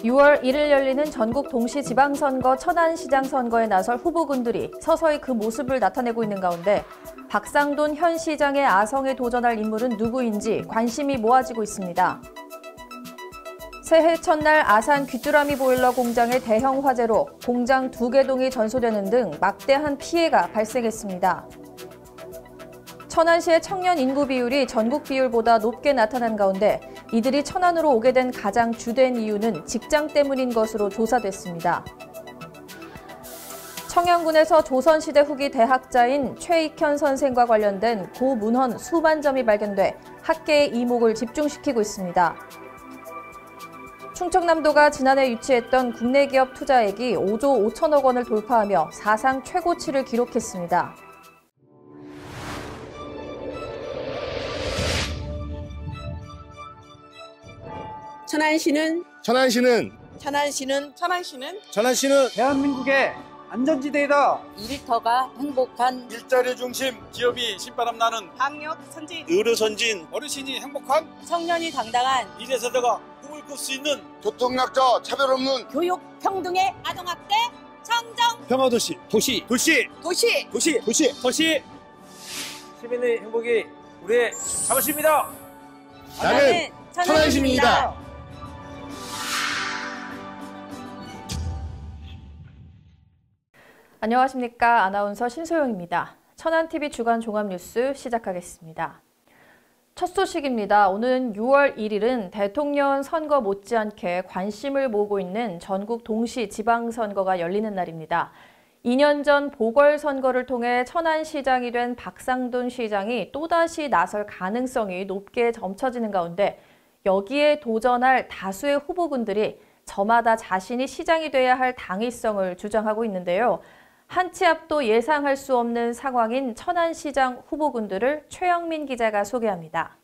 6월 1일 열리는 전국 동시지방선거 천안시장 선거에 나설 후보군들이 서서히 그 모습을 나타내고 있는 가운데 박상돈 현 시장의 아성에 도전할 인물은 누구인지 관심이 모아지고 있습니다. 새해 첫날 아산 귀뚜라미 보일러 공장의 대형 화재로 공장 2개 동이 전소되는 등 막대한 피해가 발생했습니다. 천안시의 청년 인구 비율이 전국 비율보다 높게 나타난 가운데 이들이 천안으로 오게 된 가장 주된 이유는 직장 때문인 것으로 조사됐습니다. 청양군에서 조선시대 후기 대학자인 최익현 선생과 관련된 고문헌 수만 점이 발견돼 학계의 이목을 집중시키고 있습니다. 충청남도가 지난해 유치했던 국내 기업 투자액이 5조 5천억 원을 돌파하며 사상 최고치를 기록했습니다. 천안시는 대한민국의 안전지대이다. 일터가 행복한 일자리 중심 기업이 신바람 나는 방역 선진 의료 선진 어르신이 행복한 청년이 당당한 미래세대가 꿈을 꿀 수 있는 교통약자 차별 없는 교육 평등의 아동학대 청정 평화도시 도시 시민의 행복이 우리의 자부심입니다. 나는 천안시민이다. 안녕하십니까. 아나운서 신소영입니다. 천안TV 주간 종합뉴스 시작하겠습니다. 첫 소식입니다. 오는 6월 1일은 대통령 선거 못지않게 관심을 모으고 있는 전국 동시 지방선거가 열리는 날입니다. 2년 전 보궐선거를 통해 천안시장이 된 박상돈 시장이 또다시 나설 가능성이 높게 점쳐지는 가운데 여기에 도전할 다수의 후보군들이 저마다 자신이 시장이 돼야 할 당위성을 주장하고 있는데요. 한 치 앞도 예상할 수 없는 상황인 천안시장 후보군들을 최영민 기자가 소개합니다.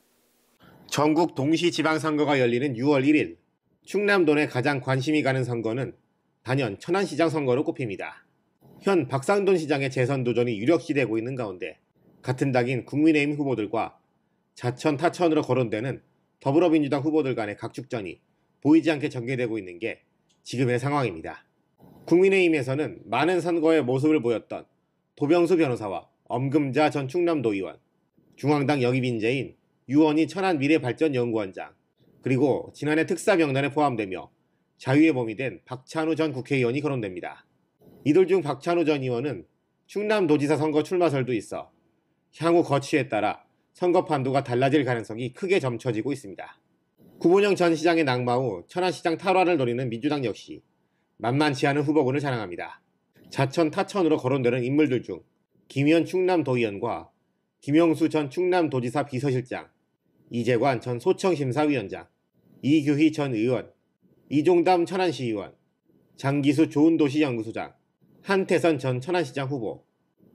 전국 동시지방선거가 열리는 6월 1일, 충남도 내 가장 관심이 가는 선거는 단연 천안시장 선거로 꼽힙니다. 현 박상돈 시장의 재선 도전이 유력시되고 있는 가운데 같은 당인 국민의힘 후보들과 자천 타천으로 거론되는 더불어민주당 후보들 간의 각축전이 보이지 않게 전개되고 있는 게 지금의 상황입니다. 국민의힘에서는 많은 선거에 모습을 보였던 도병수 변호사와 엄금자 전 충남도의원, 중앙당 역입인재인 유원희 천안미래발전연구원장, 그리고 지난해 특사 명단에 포함되며 자유의 범이 된 박찬우 전 국회의원이 거론됩니다. 이들 중 박찬우 전 의원은 충남도지사 선거 출마설도 있어 향후 거취에 따라 선거 판도가 달라질 가능성이 크게 점쳐지고 있습니다. 구본영 전 시장의 낙마 후 천안시장 탈환을 노리는 민주당 역시 만만치 않은 후보군을 자랑합니다. 자천 타천으로 거론되는 인물들 중 김현 충남도의원과 김영수 전 충남도지사 비서실장, 이재관 전 소청심사위원장, 이규희 전 의원, 이종담 천안시의원, 장기수 좋은도시연구소장, 한태선 전 천안시장 후보,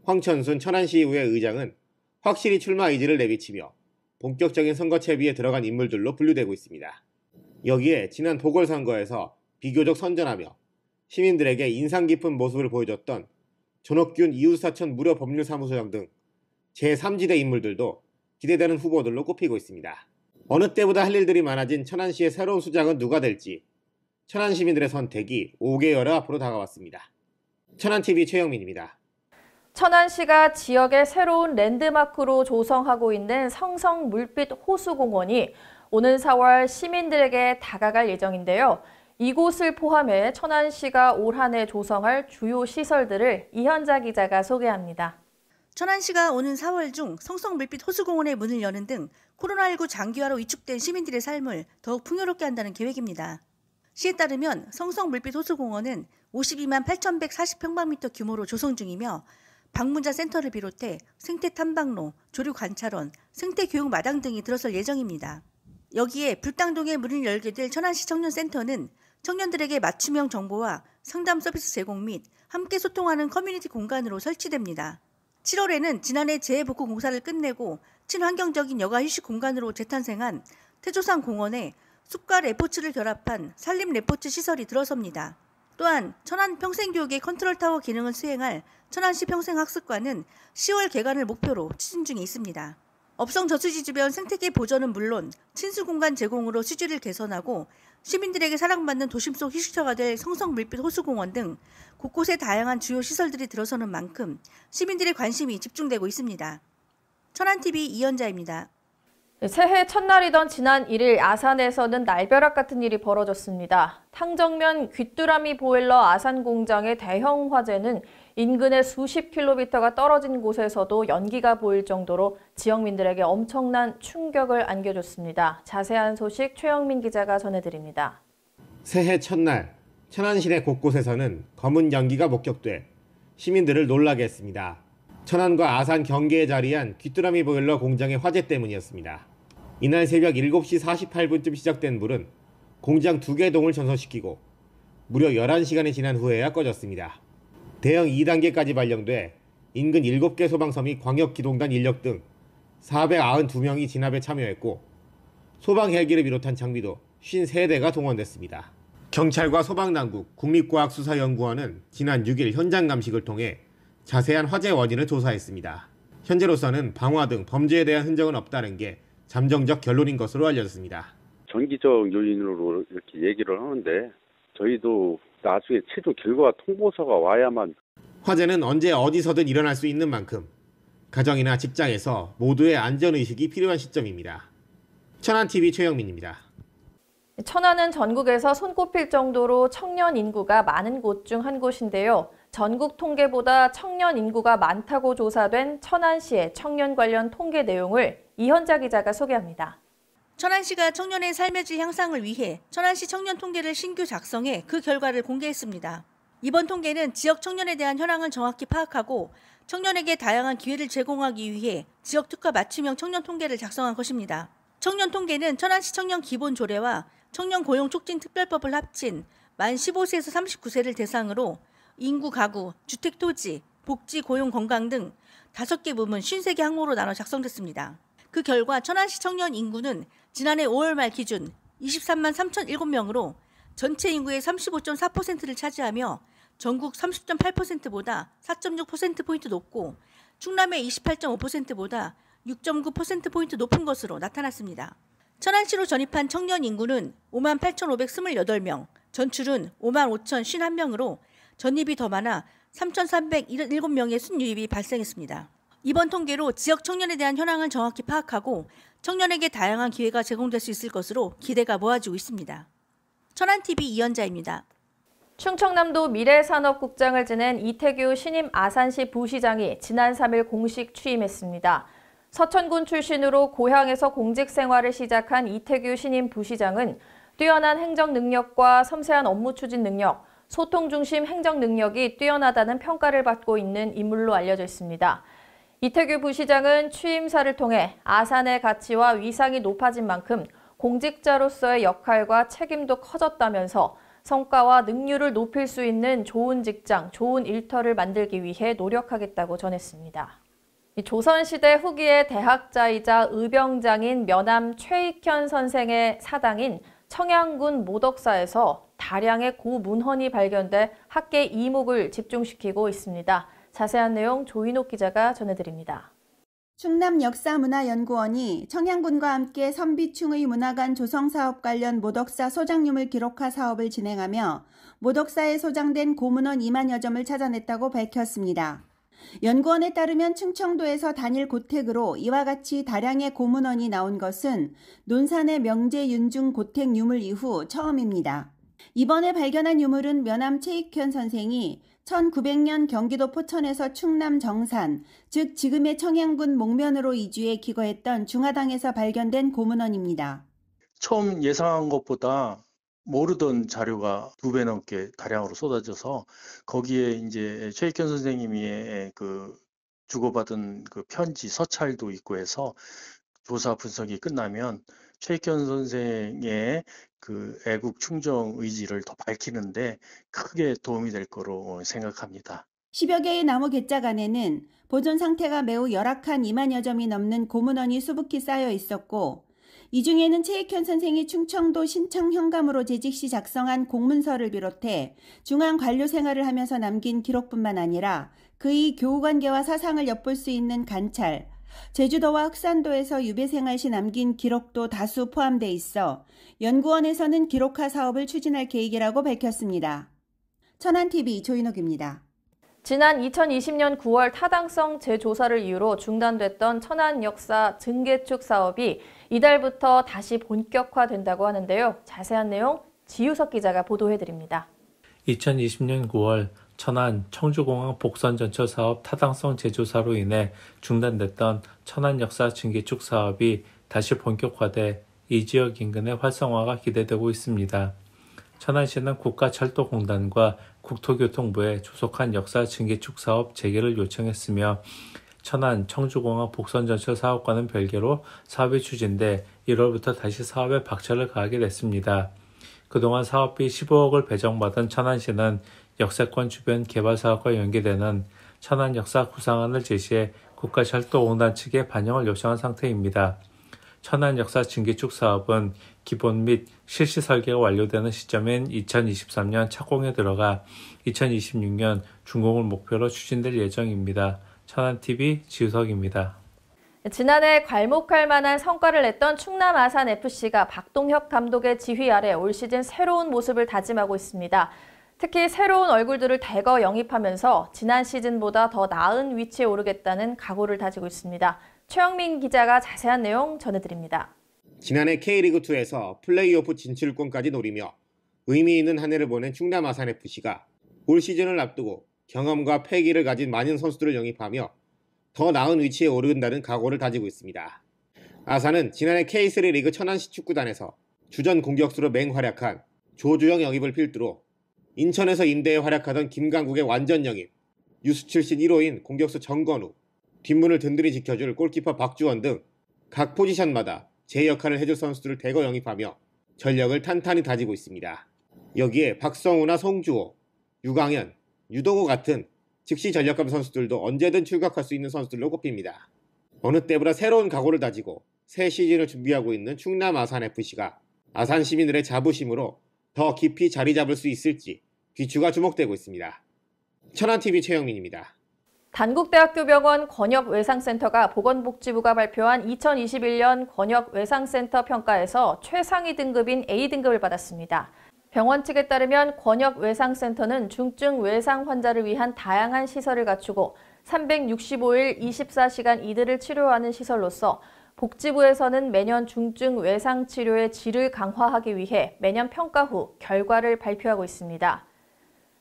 황천순 천안시의회 의장은 확실히 출마 의지를 내비치며 본격적인 선거 채비에 들어간 인물들로 분류되고 있습니다. 여기에 지난 보궐선거에서 비교적 선전하며 시민들에게 인상 깊은 모습을 보여줬던 전옥균 이웃사천 무료법률사무소장 등 제3지대 인물들도 기대되는 후보들로 꼽히고 있습니다. 어느 때보다 할 일들이 많아진 천안시의 새로운 수장은 누가 될지 천안 시민들의 선택이 5개월 앞으로 다가왔습니다. 천안TV 최영민입니다. 천안시가 지역의 새로운 랜드마크로 조성하고 있는 성성 물빛 호수공원이 오는 4월 시민들에게 다가갈 예정인데요. 이곳을 포함해 천안시가 올 한 해 조성할 주요 시설들을 이현자 기자가 소개합니다. 천안시가 오는 4월 중 성성물빛 호수공원의 문을 여는 등 코로나19 장기화로 위축된 시민들의 삶을 더욱 풍요롭게 한다는 계획입니다. 시에 따르면 성성물빛 호수공원은 52만 8,140평방미터 규모로 조성 중이며 방문자 센터를 비롯해 생태 탐방로, 조류 관찰원, 생태 교육 마당 등이 들어설 예정입니다. 여기에 불당동에 문을 열게 될 천안시 청년센터는 청년들에게 맞춤형 정보와 상담 서비스 제공 및 함께 소통하는 커뮤니티 공간으로 설치됩니다. 7월에는 지난해 재해복구 공사를 끝내고 친환경적인 여가 휴식 공간으로 재탄생한 태조산 공원에 숲과 레포츠를 결합한 산림 레포츠 시설이 들어섭니다. 또한 천안 평생교육의 컨트롤타워 기능을 수행할 천안시 평생학습관은 10월 개관을 목표로 추진 중에 있습니다. 업성 저수지 주변 생태계 보전은 물론 친수 공간 제공으로 수질을 개선하고 시민들에게 사랑받는 도심 속 휴식처가 될 성성물빛 호수공원 등 곳곳에 다양한 주요 시설들이 들어서는 만큼 시민들의 관심이 집중되고 있습니다. 천안TV 이연자입니다. 새해 첫날이던 지난 1일 아산에서는 날벼락 같은 일이 벌어졌습니다. 탕정면 귀뚜라미 보일러 아산 공장의 대형 화재는 인근의 수십 킬로미터가 떨어진 곳에서도 연기가 보일 정도로 지역민들에게 엄청난 충격을 안겨줬습니다. 자세한 소식 최영민 기자가 전해드립니다. 새해 첫날 천안 시내 곳곳에서는 검은 연기가 목격돼 시민들을 놀라게 했습니다. 천안과 아산 경계에 자리한 귀뚜라미 보일러 공장의 화재 때문이었습니다. 이날 새벽 7시 48분쯤 시작된 불은 공장 2개 동을 전소시키고 무려 11시간이 지난 후에야 꺼졌습니다. 대형 2단계까지 발령돼 인근 7개 소방섬이 광역기동단 인력 등 492명이 진압에 참여했고 소방 헬기를 비롯한 장비도 53대가 동원됐습니다. 경찰과 소방당국, 국립과학수사연구원은 지난 6일 현장 감식을 통해 자세한 화재 원인을 조사했습니다. 현재로서는 방화 등 범죄에 대한 흔적은 없다는 게 잠정적 결론인 것으로 알려졌습니다. 전기적 요인으로 이렇게 얘기를 하는데 저희도 나중에 최종 결과 통보서가 와야만. 화재는 언제 어디서든 일어날 수 있는 만큼 가정이나 직장에서 모두의 안전의식이 필요한 시점입니다. 천안TV 최영민입니다. 천안은 전국에서 손꼽힐 정도로 청년 인구가 많은 곳 중 한 곳인데요. 전국 통계보다 청년 인구가 많다고 조사된 천안시의 청년 관련 통계 내용을 이현자 기자가 소개합니다. 천안시가 청년의 삶의 질 향상을 위해 천안시 청년 통계를 신규 작성해 그 결과를 공개했습니다. 이번 통계는 지역 청년에 대한 현황을 정확히 파악하고 청년에게 다양한 기회를 제공하기 위해 지역 특화 맞춤형 청년 통계를 작성한 것입니다. 청년 통계는 천안시 청년 기본 조례와 청년 고용 촉진 특별법을 합친 만 15세에서 39세를 대상으로 인구, 가구, 주택, 토지, 복지, 고용, 건강 등 5개 부문 53개 항목으로 나눠 작성됐습니다. 그 결과 천안시 청년 인구는 지난해 5월 말 기준 23만 3,007명으로 전체 인구의 35.4%를 차지하며 전국 30.8%보다 4.6%포인트 높고 충남의 28.5%보다 6.9%포인트 높은 것으로 나타났습니다. 천안시로 전입한 청년 인구는 5만 8,528명, 전출은 5만 5,051명으로 전입이 더 많아 3,377명의 순유입이 발생했습니다. 이번 통계로 지역 청년에 대한 현황을 정확히 파악하고 청년에게 다양한 기회가 제공될 수 있을 것으로 기대가 모아지고 있습니다. 천안TV 이연자입니다. 충청남도 미래산업국장을 지낸 이태규 신임 아산시 부시장이 지난 3일 공식 취임했습니다. 서천군 출신으로 고향에서 공직 생활을 시작한 이태규 신임 부시장은 뛰어난 행정 능력과 섬세한 업무 추진 능력, 소통 중심 행정 능력이 뛰어나다는 평가를 받고 있는 인물로 알려져 있습니다. 이태규 부시장은 취임사를 통해 아산의 가치와 위상이 높아진 만큼 공직자로서의 역할과 책임도 커졌다면서 성과와 능률을 높일 수 있는 좋은 직장, 좋은 일터를 만들기 위해 노력하겠다고 전했습니다. 조선시대 후기의 대학자이자 의병장인 면함 최익현 선생의 사당인 청양군 모덕사에서 다량의 고문헌이 발견돼 학계 이목을 집중시키고 있습니다. 자세한 내용 조인옥 기자가 전해드립니다. 충남역사문화연구원이 청양군과 함께 선비충의 문화관 조성사업 관련 모덕사 소장률을 기록화 사업을 진행하며 모덕사에 소장된 고문헌 2만여 점을 찾아냈다고 밝혔습니다. 연구원에 따르면 충청도에서 단일 고택으로 이와 같이 다량의 고문헌이 나온 것은 논산의 명제 윤중 고택 유물 이후 처음입니다. 이번에 발견한 유물은 면함 최익현 선생이 1900년 경기도 포천에서 충남 정산, 즉 지금의 청양군 목면으로 이주해 기거했던 중화당에서 발견된 고문헌입니다. 처음 예상한 것보다 모르던 자료가 2배 넘게 다량으로 쏟아져서 거기에 이제 최익현 선생님이 주고받은 편지, 서찰도 있고 해서 조사 분석이 끝나면 최익현 선생의 애국 충정 의지를 더 밝히는데 크게 도움이 될 거로 생각합니다. 10여 개의 나무 곶짝 안에는 보존 상태가 매우 열악한 2만여 점이 넘는 고문헌이 수북히 쌓여 있었고 이 중에는 최익현 선생이 충청도 신청 현감으로 재직 시 작성한 공문서를 비롯해 중앙 관료 생활을 하면서 남긴 기록뿐만 아니라 그의 교우관계와 사상을 엿볼 수 있는 관찰, 제주도와 흑산도에서 유배 생활 시 남긴 기록도 다수 포함돼 있어 연구원에서는 기록화 사업을 추진할 계획이라고 밝혔습니다. 천안TV 조인옥입니다. 지난 2020년 9월 타당성 재조사를 이유로 중단됐던 천안 역사 증개축 사업이 이달부터 다시 본격화된다고 하는데요. 자세한 내용 지유석 기자가 보도해드립니다. 2020년 9월 천안 청주공항 복선전철 사업 타당성 재조사로 인해 중단됐던 천안 역사 증개축 사업이 다시 본격화돼 이 지역 인근의 활성화가 기대되고 있습니다. 천안시는 국가철도공단과 국토교통부에 조속한 역사 증개축 사업 재개를 요청했으며 천안 청주공항 복선전철 사업과는 별개로 사업이 추진돼 1월부터 다시 사업에 박차를 가하게 됐습니다. 그동안 사업비 15억을 배정받은 천안시는 역세권 주변 개발 사업과 연계되는 천안 역사 구상안을 제시해 국가철도공단 측에 반영을 요청한 상태입니다. 천안 역사 증개축 사업은 기본 및 실시 설계가 완료되는 시점인 2023년 착공에 들어가 2026년 준공을 목표로 추진될 예정입니다. 천안TV 지우석입니다. 지난해 괄목할 만한 성과를 냈던 충남 아산FC가 박동혁 감독의 지휘 아래 올 시즌 새로운 모습을 다짐하고 있습니다. 특히 새로운 얼굴들을 대거 영입하면서 지난 시즌보다 더 나은 위치에 오르겠다는 각오를 다지고 있습니다. 최영민 기자가 자세한 내용 전해드립니다. 지난해 K리그2에서 플레이오프 진출권까지 노리며 의미 있는 한 해를 보낸 충남 아산FC가 올 시즌을 앞두고 경험과 패기를 가진 많은 선수들을 영입하며 더 나은 위치에 오른다는 각오를 다지고 있습니다. 아산은 지난해 K3 리그 천안시 축구단에서 주전 공격수로 맹활약한 조주영 영입을 필두로 인천에서 임대에 활약하던 김강국의 완전 영입, 유수 출신 1호인 공격수 정건우, 뒷문을 든든히 지켜줄 골키퍼 박주원 등 각 포지션마다 제 역할을 해줄 선수들을 대거 영입하며 전력을 탄탄히 다지고 있습니다. 여기에 박성우나 송주호, 유강현, 유동호 같은 즉시 전력감 선수들도 언제든 출격할 수 있는 선수들로 꼽힙니다. 어느 때보다 새로운 각오를 다지고 새 시즌을 준비하고 있는 충남 아산FC가 아산 시민들의 자부심으로 더 깊이 자리 잡을 수 있을지 귀추가 주목되고 있습니다. 천안TV 최영민입니다. 단국대학교 병원 권역외상센터가 보건복지부가 발표한 2021년 권역외상센터 평가에서 최상위 등급인 A등급을 받았습니다. 병원 측에 따르면 권역외상센터는 중증 외상 환자를 위한 다양한 시설을 갖추고 365일 24시간 이들을 치료하는 시설로서 복지부에서는 매년 중증 외상 치료의 질을 강화하기 위해 매년 평가 후 결과를 발표하고 있습니다.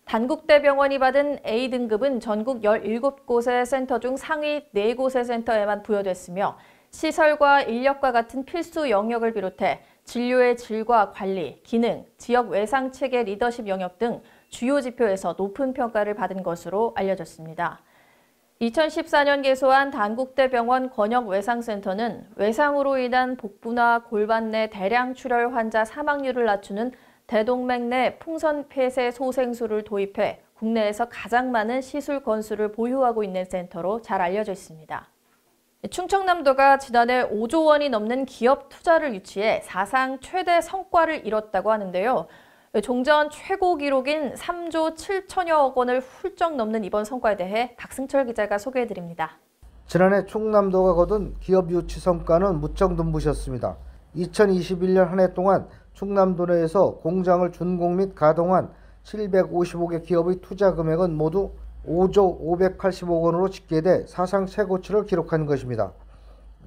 단국대병원이 받은 A등급은 전국 17곳의 센터 중 상위 4곳의 센터에만 부여됐으며 시설과 인력과 같은 필수 영역을 비롯해 진료의 질과 관리, 기능, 지역 외상체계 리더십 영역 등 주요 지표에서 높은 평가를 받은 것으로 알려졌습니다. 2014년 개소한 단국대병원 권역외상센터는 외상으로 인한 복부나 골반 내 대량 출혈 환자 사망률을 낮추는 대동맥 내 풍선 폐쇄 소생술을 도입해 국내에서 가장 많은 시술 건수를 보유하고 있는 센터로 잘 알려져 있습니다. 충청남도가 지난해 5조 원이 넘는 기업 투자를 유치해 사상 최대 성과를 이뤘다고 하는데요. 종전 최고 기록인 3조 7천여억 원을 훌쩍 넘는 이번 성과에 대해 박승철 기자가 소개해드립니다. 지난해 충남도가 거둔 기업 유치 성과는 무척 눈부셨습니다. 2021년 한 해 동안 충남도 내에서 공장을 준공 및 가동한 755개 기업의 투자 금액은 모두 5조 580억 원으로 집계돼 사상 최고치를 기록한 것입니다.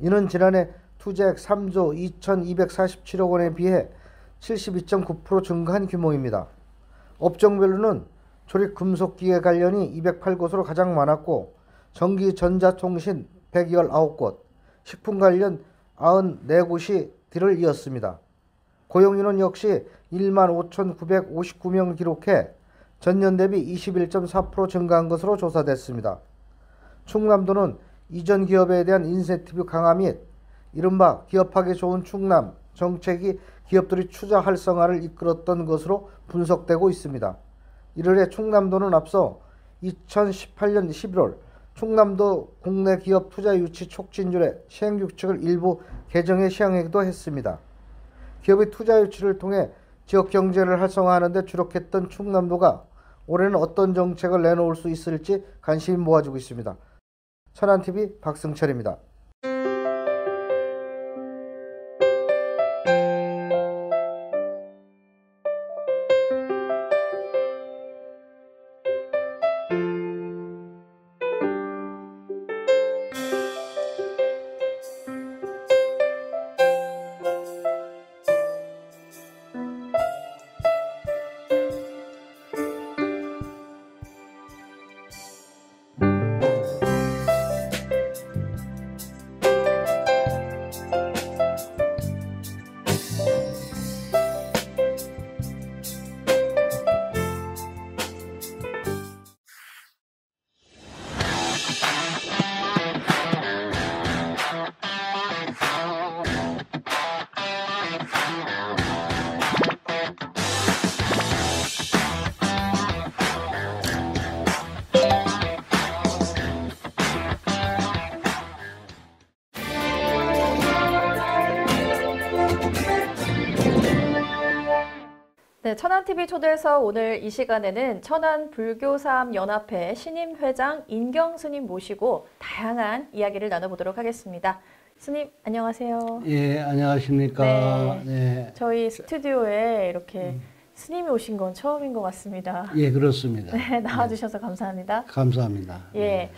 이는 지난해 투자액 3조 2247억 원에 비해 72.9% 증가한 규모입니다. 업종별로는 조립금속기계 관련이 208곳으로 가장 많았고 전기전자통신 119곳, 식품 관련 94곳이 뒤를 이었습니다. 고용인원 역시 15,959명을 기록해 전년 대비 21.4% 증가한 것으로 조사됐습니다. 충남도는 이전 기업에 대한 인센티브 강화 및 이른바 기업하기 좋은 충남 정책이 기업들이 투자 활성화를 이끌었던 것으로 분석되고 있습니다. 이르래 충남도는 앞서 2018년 11월 충남도 국내 기업 투자 유치 촉진율의 시행 규칙을 일부 개정해 시행하기도 했습니다. 기업의 투자 유치를 통해 지역 경제를 활성화하는 데 주력했던 충남도가 올해는 어떤 정책을 내놓을 수 있을지 관심이 모아지고 있습니다. 천안TV 박승철입니다. 네, 천안TV 초대해서 오늘 이 시간에는 천안불교사암연합회 신임 회장 인경 스님 모시고 다양한 이야기를 나눠보도록 하겠습니다. 스님, 안녕하세요. 예, 안녕하십니까. 네. 저희 스튜디오에 이렇게 스님이 오신 건 처음인 것 같습니다. 예, 그렇습니다. 네, 나와주셔서 감사합니다. 감사합니다. 예,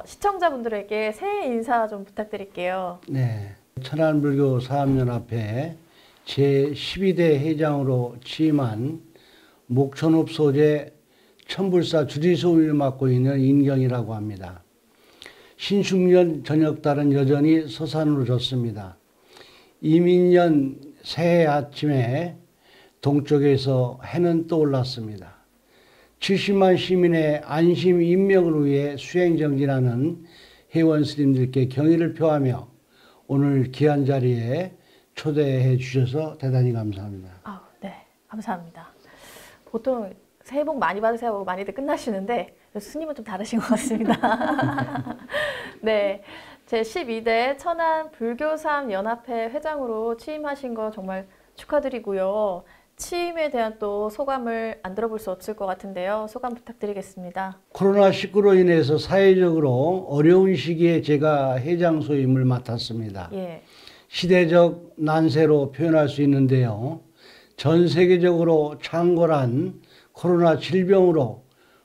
시청자분들에게 새해 인사 좀 부탁드릴게요. 네, 천안불교사암연합회 제12대 회장으로 취임한 목천읍 소재 천불사 주지소위를 맡고 있는 인경이라고 합니다. 신축년 저녁달은 여전히 서산으로 졌습니다. 이민년 새해 아침에 동쪽에서 해는 떠올랐습니다. 70만 시민의 안심 인명을 위해 수행정진하는 회원 스님들께 경의를 표하며 오늘 귀한 자리에 초대해 주셔서 대단히 감사합니다. 네, 감사합니다. 보통 새해 복 많이 받으세요 많이들 끝나시는데 스님은 좀 다르신 것 같습니다. 네, 제12대 천안불교사암연합회 회장으로 취임하신 거 정말 축하드리고요. 취임에 대한 또 소감을 안 들어볼 수 없을 것 같은데요. 소감 부탁드리겠습니다. 코로나19로 인해서 사회적으로 어려운 시기에 제가 회장 소임을 맡았습니다. 예. 시대적 난세로 표현할 수 있는데요. 전 세계적으로 창궐한 코로나 질병으로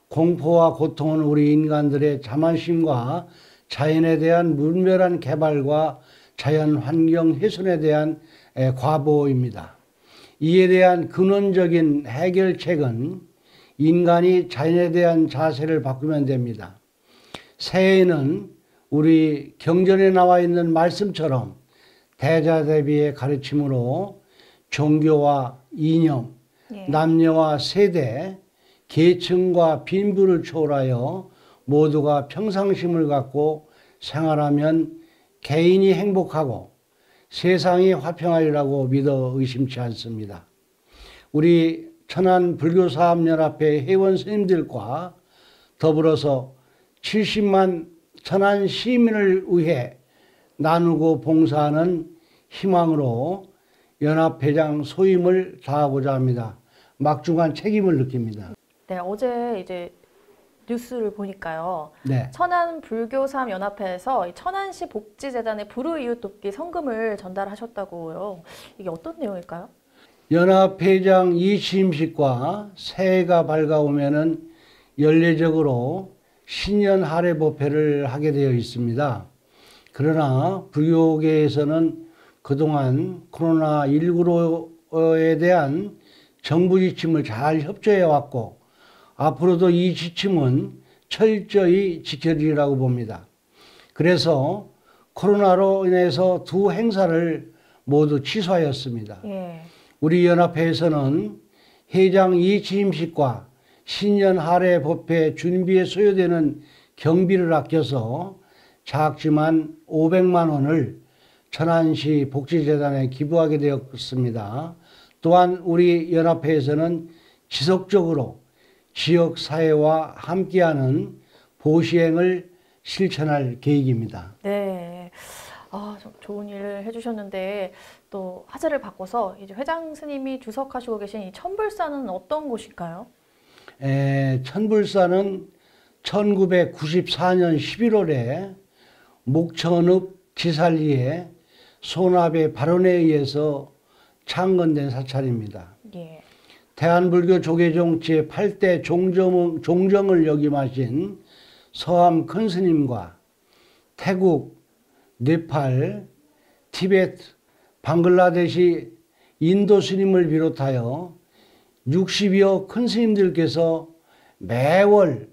공포와 고통은 우리 인간들의 자만심과 자연에 대한 무멸한 개발과 자연 환경 훼손에 대한 과보입니다. 이에 대한 근원적인 해결책은 인간이 자연에 대한 자세를 바꾸면 됩니다. 새해에는 우리 경전에 나와 있는 말씀처럼 대자대비의 가르침으로 종교와 이념, 남녀와 세대, 계층과 빈부를 초월하여 모두가 평상심을 갖고 생활하면 개인이 행복하고 세상이 화평하리라고 믿어 의심치 않습니다. 우리 천안불교사암연합회 회원 스님들과 더불어서 70만 천안 시민을 위해 나누고 봉사하는 희망으로 연합회장 소임을 다하고자 합니다. 막중한 책임을 느낍니다. 네, 어제 이제 뉴스를 보니까요. 네. 천안불교사암연합회에서 천안시 복지재단에 불우이웃 돕기 성금을 전달하셨다고요. 이게 어떤 내용일까요? 연합회장 이 취임식과 새해가 밝아오면은 연례적으로 신년 할애 법회를 하게 되어 있습니다. 그러나 불교계에서는 그동안 코로나19에 대한 정부 지침을 잘 협조해 왔고 앞으로도 이 지침은 철저히 지켜지리라고 봅니다. 그래서 코로나로 인해서 두 행사를 모두 취소하였습니다. 우리 연합회에서는 회장 이 취임식과 신년 할애 법회 준비에 소요되는 경비를 아껴서 작지만 500만 원을 천안시 복지재단에 기부하게 되었습니다. 또한 우리 연합회에서는 지속적으로 지역사회와 함께하는 보시행을 실천할 계획입니다. 네, 좀 좋은 일을 해주셨는데 또 화제를 바꿔서 이제 회장 스님이 주석하시고 계신 이 천불사는 어떤 곳일까요? 천불사는 1994년 11월에 목천읍 지살리에 소납의 발언에 의해서 창건된 사찰입니다. 대한불교 조계종 제8대 종정을 역임하신 서암 큰 스님과 태국, 네팔, 티베트, 방글라데시, 인도 스님을 비롯하여 60여 큰 스님들께서 매월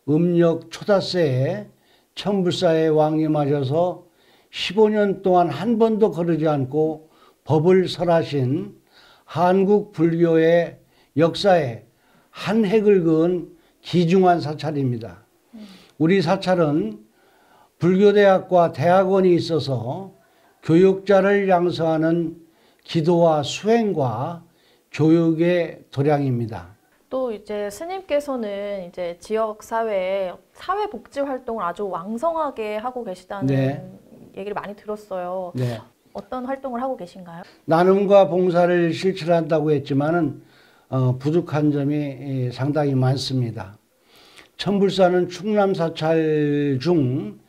음력 초닷새에 천불사에 왕림하셔서 15년 동안 한 번도 거르지 않고 법을 설하신 한국 불교의 역사에 한 획을 그은 귀중한 사찰입니다. 우리 사찰은 불교대학과 대학원이 있어서 교육자를 양성하는 기도와 수행과 교육의 도량입니다. 또 이제 스님께서는 이제 지역 사회에 사회 복지 활동을 아주 왕성하게 하고 계시다는 얘기를 많이 들었어요. 어떤 활동을 하고 계신가요? 나눔과 봉사를 실천한다고 했지만은 부족한 점이 상당히 많습니다. 천불사는 충남 사찰 중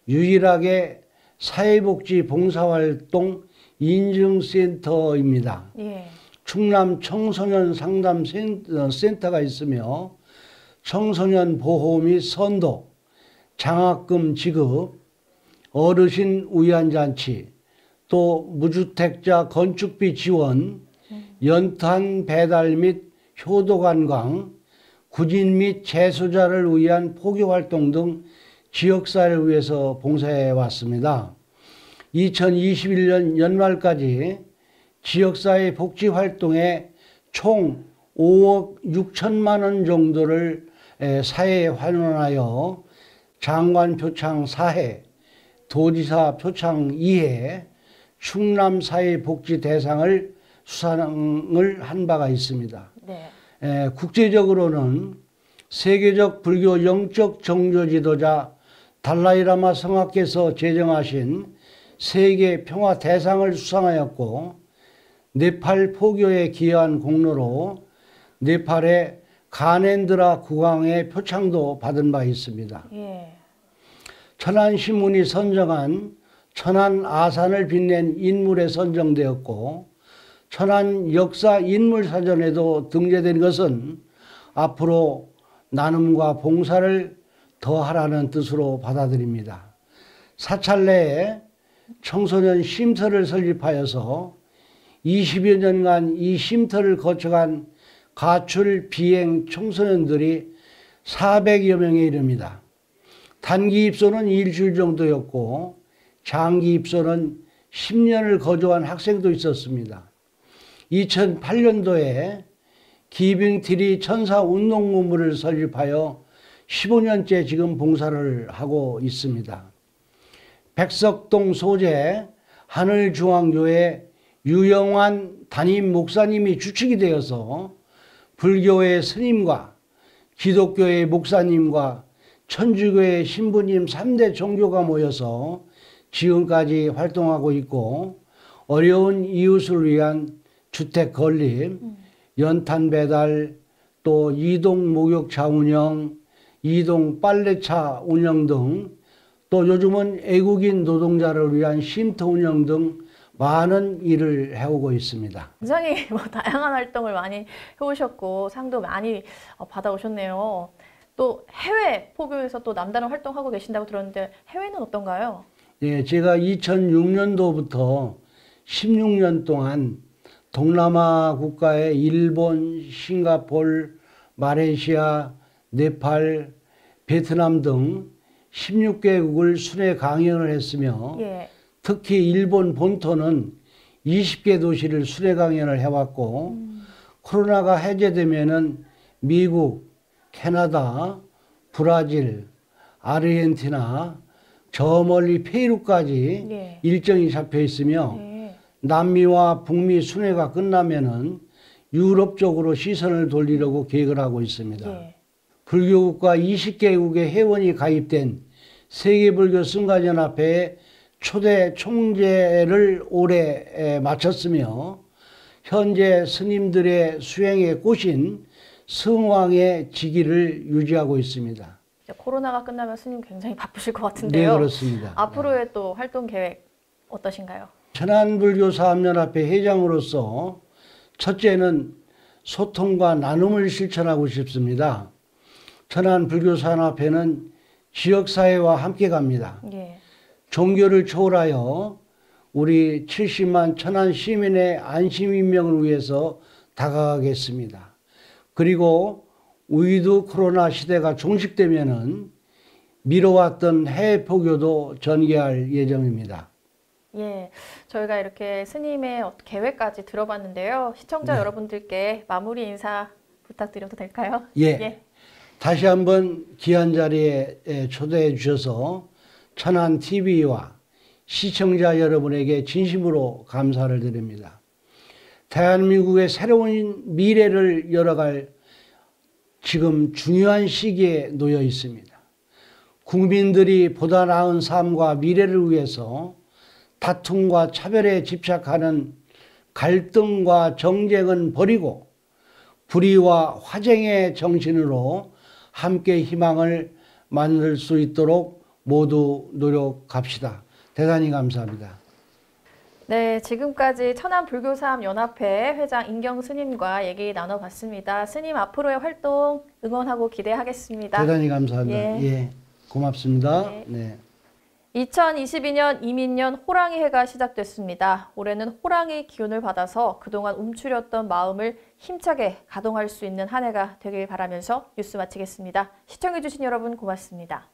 유일하게 사회복지 봉사활동 인증센터입니다. 예. 충남 청소년 상담센터가 있으며 청소년 보호 및 선도, 장학금 지급, 어르신 위안잔치, 또 무주택자 건축비 지원, 연탄 배달 및 효도관광, 구진 및 재소자를 위한 포교활동 등 지역사회를 위해서 봉사해 왔습니다. 2021년 연말까지 지역사회 복지활동에 총 5억 6천만 원 정도를 사회에 환원하여 장관 표창 4회, 도지사 표창 2회, 충남 사회복지 대상을 수상을 한 바가 있습니다. 네. 국제적으로는 세계적 불교 영적 정조 지도자 달라이라마 성하께서 제정하신 세계 평화 대상을 수상하였고, 네팔 포교에 기여한 공로로 네팔의 가넨드라 국왕의 표창도 받은 바 있습니다. 예. 천안신문이 선정한 천안 아산을 빛낸 인물에 선정되었고, 천안 역사 인물사전에도 등재된 것은 앞으로 나눔과 봉사를 더하라는 뜻으로 받아들입니다. 사찰 내에 청소년 쉼터를 설립하여서 20여 년간 이 쉼터를 거쳐간 가출 비행 청소년들이 400여 명에 이릅니다. 단기 입소는 일주일 정도였고 장기 입소는 10년을 거주한 학생도 있었습니다. 2008년도에 기빙트리 천사 운동본부를 설립하여 15년째 지금 봉사를 하고 있습니다. 백석동 소재 하늘중앙교회 유영환 담임 목사님이 주축이 되어서 불교의 스님과 기독교의 목사님과 천주교의 신부님 3대 종교가 모여서 지금까지 활동하고 있고, 어려운 이웃을 위한 주택 건립, 연탄 배달, 또 이동 목욕차 운영, 이동 빨래차 운영 등, 또 요즘은 애국인 노동자를 위한 쉼터 운영 등 많은 일을 해오고 있습니다. 굉장히 다양한 활동을 많이 해오셨고 상도 많이 받아오셨네요. 또 해외 포교에서 또 남다른 활동하고 계신다고 들었는데 해외는 어떤가요? 예, 제가 2006년도부터 16년 동안 동남아 국가의 일본, 싱가포르, 말레이시아, 네팔, 베트남 등 16개국을 순회 강연을 했으며, 예. 특히 일본 본토는 20개 도시를 순회 강연을 해왔고, 코로나가 해제되면은 미국, 캐나다, 브라질, 아르헨티나, 저 멀리 페루까지 예. 일정이 잡혀 있으며, 예. 남미와 북미 순회가 끝나면은 유럽 쪽으로 시선을 돌리려고 계획을 하고 있습니다. 예. 불교국가 20개국의 회원이 가입된 세계불교 승가연합회의 초대 총재를 올해 마쳤으며, 현재 스님들의 수행에 꼬신 성왕의 직위를 유지하고 있습니다. 코로나가 끝나면 스님 굉장히 바쁘실 것 같은데요. 네, 그렇습니다. 앞으로의 또 활동 계획 어떠신가요? 천안불교사업연합회 회장으로서 첫째는 소통과 나눔을 실천하고 싶습니다. 천안불교사업연합회는 지역사회와 함께 갑니다. 예. 종교를 초월하여 우리 70만 천안 시민의 안심인명을 위해서 다가가겠습니다. 그리고 위드 코로나 시대가 종식되면은 미뤄왔던 해외 포교도 전개할 예정입니다. 예, 저희가 이렇게 스님의 계획까지 들어봤는데요. 시청자 네. 여러분들께 마무리 인사 부탁드려도 될까요? 예. 다시 한번 귀한 자리에 초대해 주셔서 천안TV와 시청자 여러분에게 진심으로 감사를 드립니다. 대한민국의 새로운 미래를 열어갈 지금 중요한 시기에 놓여 있습니다. 국민들이 보다 나은 삶과 미래를 위해서 다툼과 차별에 집착하는 갈등과 정쟁은 버리고 불의와 화쟁의 정신으로 함께 희망을 만들 수 있도록 모두 노력합시다. 대단히 감사합니다. 네, 지금까지 천안불교사업연합회 회장 인경 스님과 얘기 나눠봤습니다. 스님 앞으로의 활동 응원하고 기대하겠습니다. 대단히 감사합니다. 예, 고맙습니다. 네. 네. 2022년 이민년 호랑이 해가 시작됐습니다. 올해는 호랑이 기운을 받아서 그동안 움츠렸던 마음을 힘차게 가동할 수 있는 한 해가 되길 바라면서 뉴스 마치겠습니다. 시청해주신 여러분 고맙습니다.